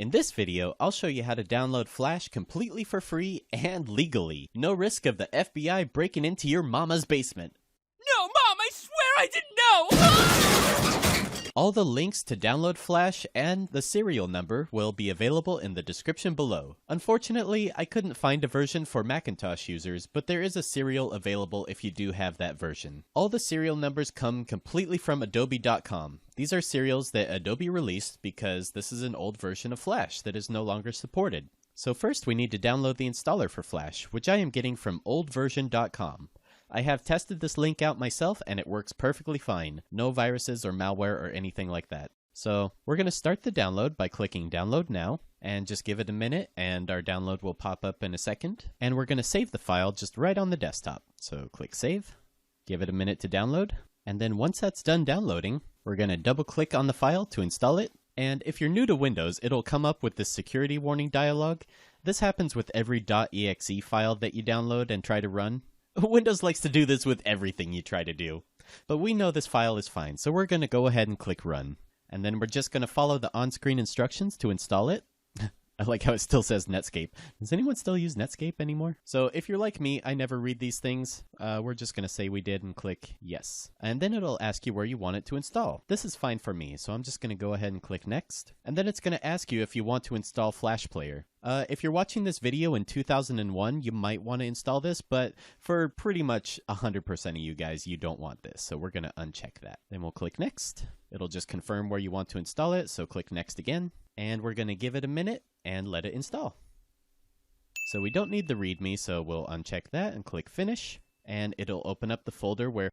In this video, I'll show you how to download Flash completely for free and legally. No risk of the FBI breaking into your mama's basement. No, Mom, I swear I didn't know! All the links to download Flash and the serial number will be available in the description below. Unfortunately, I couldn't find a version for Macintosh users, but there is a serial available if you do have that version. All the serial numbers come completely from adobe.com. These are serials that Adobe released because this is an old version of Flash that is no longer supported. So first we need to download the installer for Flash, which I am getting from oldversion.com. I have tested this link out myself and it works perfectly fine. No viruses or malware or anything like that. So we're going to start the download by clicking download now and just give it a minute and our download will pop up in a second. And we're going to save the file just right on the desktop. So click save, give it a minute to download. And then once that's done downloading, we're going to double click on the file to install it. And if you're new to Windows, it'll come up with this security warning dialog. This happens with every .exe file that you download and try to run. Windows likes to do this with everything you try to do. But we know this file is fine, so we're going to go ahead and click run. And then we're just going to follow the on-screen instructions to install it. I like how it still says Netscape. Does anyone still use Netscape anymore? So if you're like me, I never read these things. We're just going to say we did and click yes. And then it'll ask you where you want it to install. This is fine for me, so I'm just going to go ahead and click next. And then it's going to ask you if you want to install Flash Player. If you're watching this video in 2001, you might want to install this, but for pretty much 100% of you guys, you don't want this. So we're going to uncheck that. Then we'll click next. It'll just confirm where you want to install it, so click next again. And we're going to give it a minute and let it install. So we don't need the README, so we'll uncheck that and click finish. And it'll open up the folder where